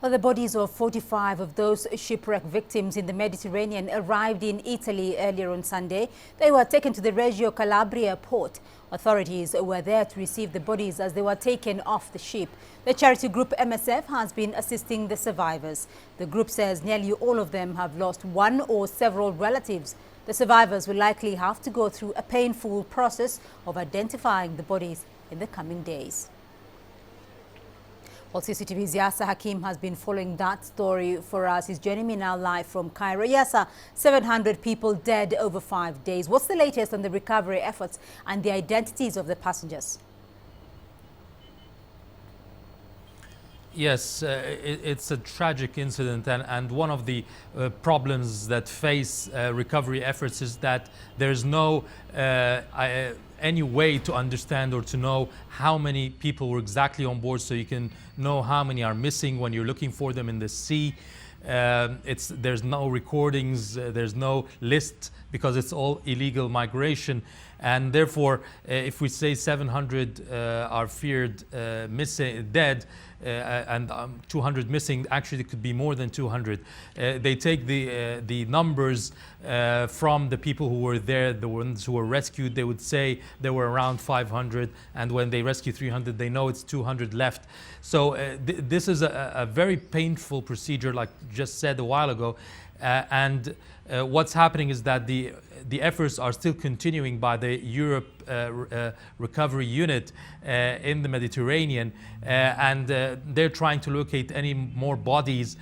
Well, the bodies of 45 of those shipwreck victims in the Mediterranean arrived in Italy earlier on Sunday. They were taken to the Reggio Calabria port. Authorities were there to receive the bodies as they were taken off the ship. The charity group MSF has been assisting the survivors. The group says nearly all of them have lost one or several relatives. The survivors will likely have to go through a painful process of identifying the bodies in the coming days. Well, CCTV's Yasser Hakim has been following that story for us. He's joining me now live from Cairo. Yasser, 700 people dead over 5 days. What's the latest on the recovery efforts and the identities of the passengers? Yes, it's a tragic incident, and one of the problems that face recovery efforts is that there's no any way to understand or to know how many people were exactly on board, so you can know how many are missing when you're looking for them in the sea. There's no recordings, there's no list, because it's all illegal migration, and therefore if we say 700 are feared missing, dead, and 200 missing, actually it could be more than 200. They take the numbers from the people who were there, the ones who were rescued. They would say there were around 500, and when they rescue 300, they know it's 200 left. So this is a very painful procedure, like just said a while ago, and what's happening is that the efforts are still continuing by the Europe recovery unit in the Mediterranean, and they're trying to locate any more bodies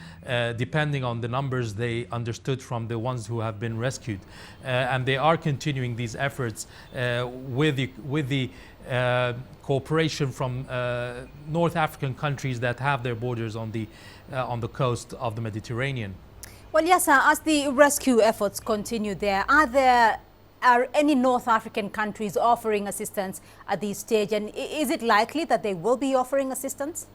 depending on the numbers they understood from the ones who have been rescued, and they are continuing these efforts with the cooperation from North African countries that have their borders on the coast of the Mediterranean. Well, yes, as the rescue efforts continue there, are any North African countries offering assistance at this stage? And is it likely that they will be offering assistance?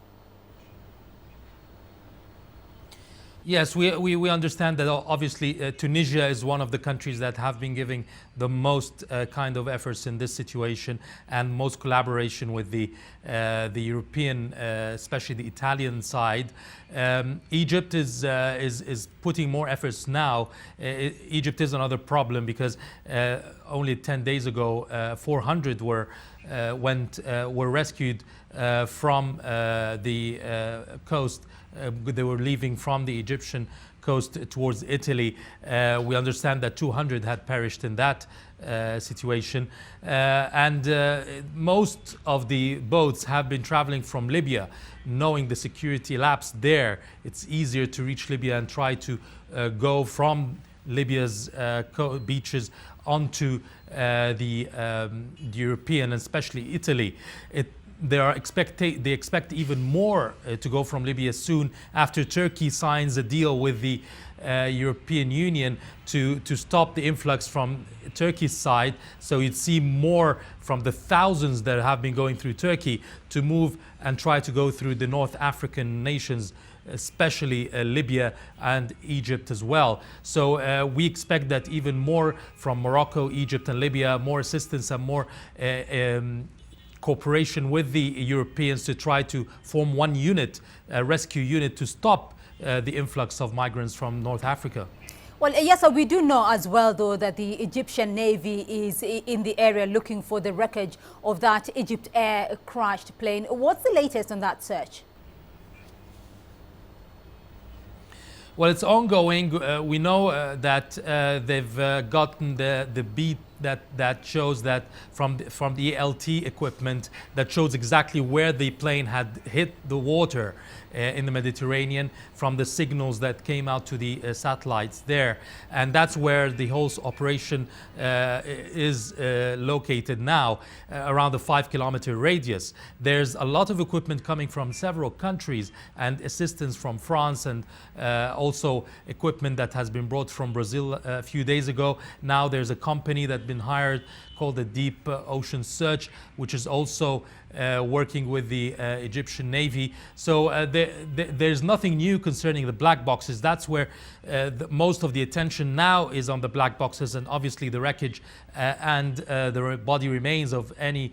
Yes, we understand that obviously Tunisia is one of the countries that have been giving the most kind of efforts in this situation and most collaboration with the European, especially the Italian side. Egypt is putting more efforts now. Egypt is another problem because only 10 days ago 400 were rescued from the coast. They were leaving from the Egyptian coast towards Italy. We understand that 200 had perished in that situation. And most of the boats have been traveling from Libya, knowing the security lapse there. It's easier to reach Libya and try to go from Libya's beaches onto the European, especially Italy. They expect even more to go from Libya soon after Turkey signs a deal with the European Union to stop the influx from Turkey's side. So you'd see more from the thousands that have been going through Turkey to move and try to go through the North African nations, especially Libya and Egypt as well. So we expect that even more from Morocco, Egypt and Libya, more assistance and more cooperation with the Europeans to try to form one unit, a rescue unit, to stop the influx of migrants from North Africa. Well, yes, we do know as well, though, that the Egyptian Navy is in the area looking for the wreckage of that EgyptAir crashed plane. What's the latest on that search? Well, it's ongoing. We know that they've gotten the beat that shows that from the ELT equipment that shows exactly where the plane had hit the water in the Mediterranean from the signals that came out to the satellites there, and that's where the whole operation is located now, around a 5-kilometer radius. There's a lot of equipment coming from several countries and assistance from France, and also equipment that has been brought from Brazil a few days ago. Now there's a company that's been hired called the Deep Ocean Search, which is also working with the Egyptian Navy. So there's nothing new concerning the black boxes. That's where most of the attention now is on the black boxes, and obviously the wreckage and the body remains of any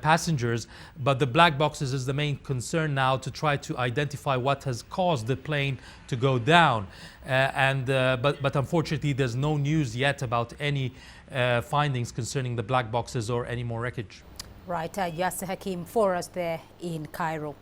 passengers. But the black boxes is the main concern now, to try to identify what has caused the plane to go down. But unfortunately, there's no news yet about any findings concerning the black boxes or any more wreckage. Right, Yasser Hakim for us there in Cairo.